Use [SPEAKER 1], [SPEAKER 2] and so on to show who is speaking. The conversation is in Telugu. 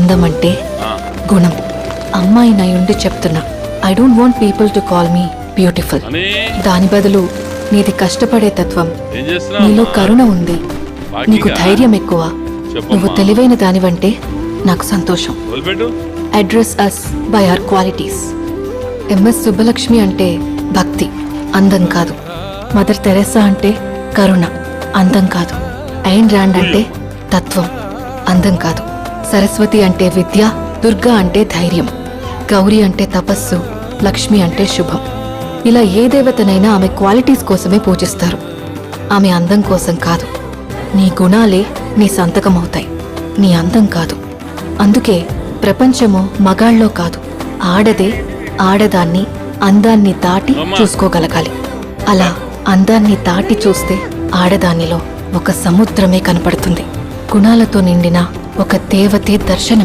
[SPEAKER 1] అందం అంటే గుణం. అమ్మాయి ఉండి చెప్తున్నా, I don't want people to call me beautiful. దాని బదులు నీది కష్టపడే తత్వం, నీలో కరుణ ఉంది, నీకు ధైర్యం ఎక్కువ, నువ్వు తెలివైన దానివంటే నాకు సంతోషం. Address us by our qualities. MS Subbulakshmi అంటే భక్తి, అందం కాదు. మదర్ తెరెసా అంటే కరుణ, అందం కాదు. ఐన్ ర్యాండ్ అంటే తత్వం, అందం కాదు. సరస్వతి అంటే విద్య, దుర్గా అంటే ధైర్యం, గౌరీ అంటే తపస్సు, లక్ష్మి అంటే శుభం. ఇలా ఏ దేవతనైనా ఆమె క్వాలిటీస్ కోసమే పూజిస్తారు, ఆమె అందం కోసం కాదు. నీ గుణాలే నీ సంతకం అవుతాయి, నీ అందం కాదు. అందుకే ప్రపంచము మగాళ్ళలో కాదు, ఆడదే ఆడదాన్ని అందాన్ని దాటి చూసుకోగలగాలి. అలా అందాన్ని దాటి చూస్తే ఆడదానిలో ఒక సముద్రమే కనపడుతుంది. గుణాలతో నిండిన ఒక దేవతే దర్శనమిస్తుంది.